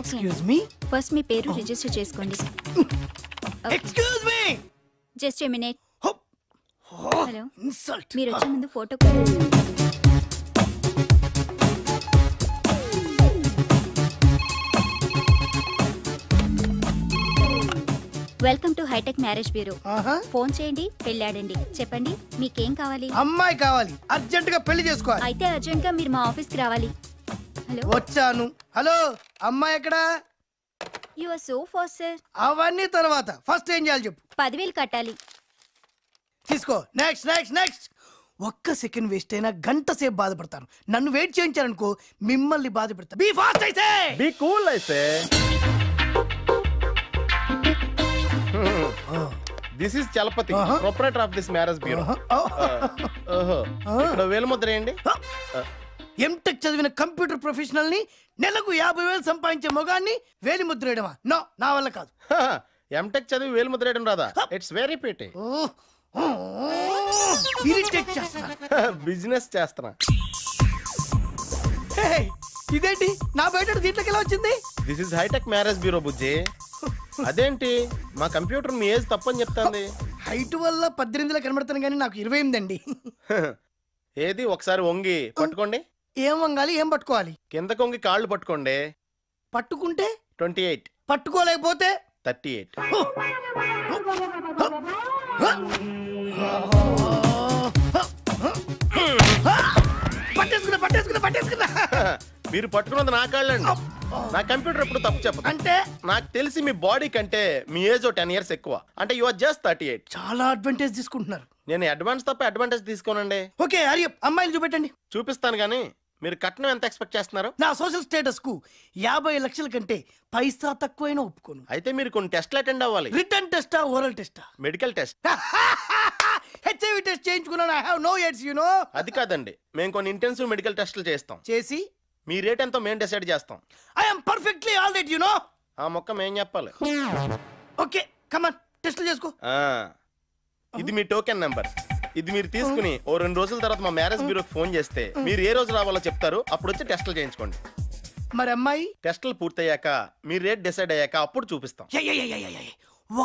Excuse me first మీ పేరు register చేసుకోండి. Excuse me just a minute. Hello, insult. మీరు వచ్చే ముందు photo. Welcome to hitech marriage bureau. Phone చేయండి, పెళ్ళాడండి. చెప్పండి మీకేం కావాలి? అమ్మాయి కావాలి, అర్జెంట్ గా పెళ్లి చేసుకోవాలి. అయితే అర్జెంట్ గా మీరు మా ఆఫీస్ కి రావాలి. హలో, వచ్చాను. హలో, అమ్మాయి ఎక్కడా? You are so fast sir. అవన్నీ తర్వాత ఫస్ట్ ఏం చేయాలి చెప్పు. 10,000 కట్టాలి. తీసుకో. Next next next. ఒక్క సెకండ్ వేస్ట్ అయినా గంట సేపు బాధపడతాను. నన్ను వెయిట్ చేయించారనుకో మిమ్మల్ని బాధపడతా. బీ ఫాస్ట్ అయితే. బీ కూల్ అయితే. This is Chalapathi, proprietor of this marriage bureau. ఇక్కడ వేలుముద్ర ఏంటి? ఎంటెక్ చదివిన కంప్యూటర్ ప్రొఫెషనల్ ని నెలకు 50,000 సంపాదించే మొగాన్ని వేలి ముద్ర వేయడమా? నో, నా వల్ల కాదు. ఎంటెక్ చదివి వేలుముద్ర వేయడం రాదా? It's very pity. ఇరిటేట్ చేస్తున్నా. బిజినెస్ చేస్తున్నా. ఇదేంటి నా బయట దీంట్లోకి ఎలా వచ్చింది? This is hi-tech marriage bureau బుజ్జి. అదేంటి మా కంప్యూటర్ మీ ఏజ్ తప్పని చెప్తాంది. హైట్ వల్ల 18లో కనబడతాను కానీ నాకు 28 అండి. ఏది ఒకసారి వంగి పట్టుకోండి. ఏం వంగాలి, ఏం పట్టుకోవాలి? కిందకు వంగి కాళ్ళు పట్టుకోండి. పట్టుకుంటే 28, పట్టుకోలేకపోతే 38. పట్టేసుకున్నా పట్టేసుకున్నా పట్టేసుకున్నా. మీరు పట్టుకున్నది నా కాళ్ళండి. నా కంప్యూటర్ ఎప్పుడు తప్పు చెప్పదు. అంటే నాకు తెలిసి మీ బాడీ కంటే మీ ఏజ్ 10 years ఎక్కువ. అంటే యు ఆర్ జస్ట్ 38. చాలా అడ్వాంటేజ్ తీసుకుంటున్నారు. నేను అడ్వాన్స్ తప్ప అడ్వాంటేజ్ తీసుకోనండి. Okay, hurry up. అమ్మాయిలు చూపెట్టండి. చూపిస్తాను కానీ మీరు కట్నం ఎంత ఎక్స్పెక్ట్ చేస్తున్నారు? నా సోషల్ స్టేటస్ కు 50 లక్షల కంటే పైసా తక్కువైనా ఒప్పుకోను. అయితే మీరు కొన్ని టెస్ట్లు అటెండ్ అవ్వాలి. రిటర్న్ టెస్టా, ఓరల్ టెస్టా? Medical test. హెచ్ఐవి టెస్ట్ చేయించుకున్నాను. I have no AIDS, you know. అది కాదండి, మేము కొన్ని ఇంటెన్సివ్ మెడికల్ టెస్ట్లు చేస్తాం. చేసి మీ రేట్ ఎంతో మేము డిసైడ్ చేస్తాం. I am perfectly all right, you know. ఆ మొక్క మేము చెప్పాలి. ఓకే, కమ్ ఆన్, టెస్ట్లు చేసుకో. ఇది మీ టోకెన్ నెంబర్. ఇది మీరు తీసుకుని ఓ 2 రోజుల తర్వాత మా మ్యారేజ్ బ్యూరోకి ఫోన్ చేస్తే మీరు ఏ రోజు రావాలో చెప్తారు. అప్పుడు వచ్చి టెస్టులు చేయించుకోండి. మరి అమ్మాయి? టెస్టులు పూర్తయ్యాక మీ రేట్ డిసైడ్ అయ్యాక అప్పుడు చూపిస్తాం.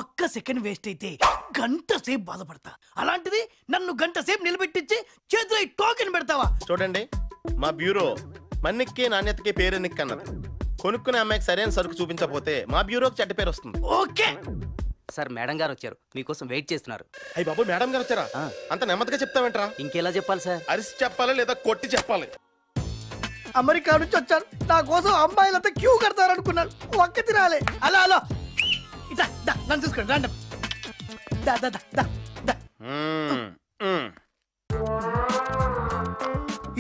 ఒక్క సెకండ్ వేస్ట్ అయితే గంట సేపు బాధపడతా. అలాంటిది నన్ను గంట సేపు నిలబెట్టించి చేతిలో టోకెన్ పెడతావా? చూడండి, మా బ్యూరో మన్నిక్కి నాణ్యతకి పేరెన్నిక్ అన్నది. కొనుక్కునే అమ్మాయికి సరైన సరుకు చూపించకపోతే మా బ్యూరోకి చెడ్డ పేరు వస్తుంది. ఓకే సార్, మేడం గారు వచ్చారు, మీకోసం వెయిట్ చేస్తున్నారు. అయ్యి బాబు, మేడం గారు వచ్చారా? అంత నెమ్మదిగా చెప్తావేంట్రా? ఇంకెలా చెప్పాలి సార్? అరిసి చెప్పాలి లేదా కొట్టి చెప్పాలి? అమెరికా నుంచి వచ్చారు, నా కోసం అమ్మాయిలంతా క్యూ కడతారు అనుకున్నాను. ఒక్క తినాలే. అలా అలా ఇట్లా నన్ను చూసుకోండి. రండి.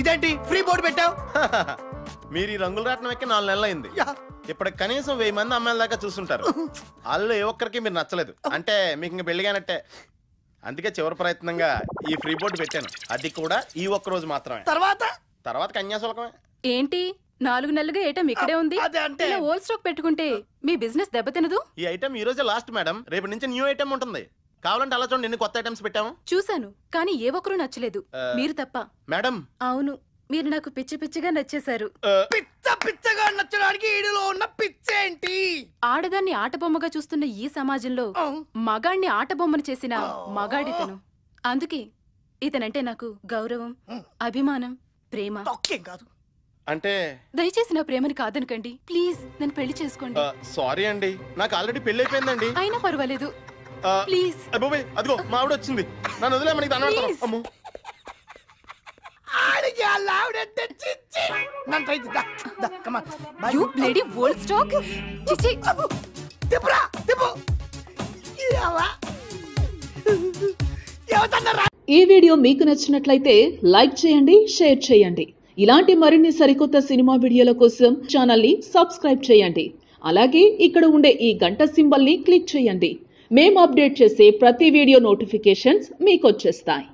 ఇదేంటి ఫ్రీ బోర్డు పెట్టావు? మీరు ఈ రంగుల రాట్నం ఎక్కి 4 నెలలు అయింది. ఇప్పుడు కనీసం 1000 మంది అమ్మాయిల దాకా చూస్తుంటారు. వాళ్ళు ఏ ఒక్కరికి మీరు నచ్చలేదు అంటే మీకు ఇంక పెళ్లిగానట్టే. అందుకే చివరి ప్రయత్నంగా ఈ ఫ్రీ బోర్డు పెట్టాను. అది కూడా ఈ ఒక్క రోజు మాత్రమే. తర్వాత కన్యాశుల్కమే. ఏంటి 4 నెలలుగా ఐటమ్ ఇక్కడే ఉంది? ఇలా ఓల్డ్ స్టాక్ పెట్టుకుంటే మీ బిజినెస్ దెబ్బతినదు. ఈ ఐటమ్ ఈ రోజే లాస్ట్ మేడం. రేపు నుంచి న్యూ ఐటమ్ ఉంటుంది. కావాలంటే అలా చూడండి, ఎన్ని కొత్త ఐటమ్స్ పెట్టాము. చూశాను, కానీ ఏ ఒక్కరూ నచ్చలేదు, మీరు తప్ప. మేడం, అవును, మీరు నాకు పిచ్చి పిచ్చిగా నచ్చేశారు. పిచ్చగా నచ్చడానికి ఈడులో ఉన్న పిచ్చేంటి? ఆడదాన్ని ఆటబొమ్మగా చూస్తున్న ఈ సమాజంలో మగాణ్ణి ఆటబొమ్మను చేసిన మగాడితను. అందుకే ఇతనంటే నాకు గౌరవం, అభిమానం, ప్రేమ. కాదు అంటే దయచేసి నా ప్రేమని కాదనకండి ప్లీజ్. నన్ను పెళ్లి చేసుకోండి. సారీ అండి, నాకు ఆల్రెడీ పెళ్లి అయిపోయిందండి. అయినా పర్వాలేదు ప్లీజ్. అదిగో మా ఆవిడ వచ్చింది. నన్ను వదిలేమని అమ్మో. ఈ వీడియో మీకు నచ్చినట్లయితే లైక్ చేయండి, షేర్ చేయండి. ఇలాంటి మరిన్ని సరికొత్త సినిమా వీడియోల కోసం ఛానల్ ని సబ్స్క్రైబ్ చేయండి. అలాగే ఇక్కడ ఉండే ఈ గంట సింబల్ ని క్లిక్ చేయండి. మేము అప్డేట్ చేసే ప్రతి వీడియో నోటిఫికేషన్స్ మీకు వచ్చేస్తాయి.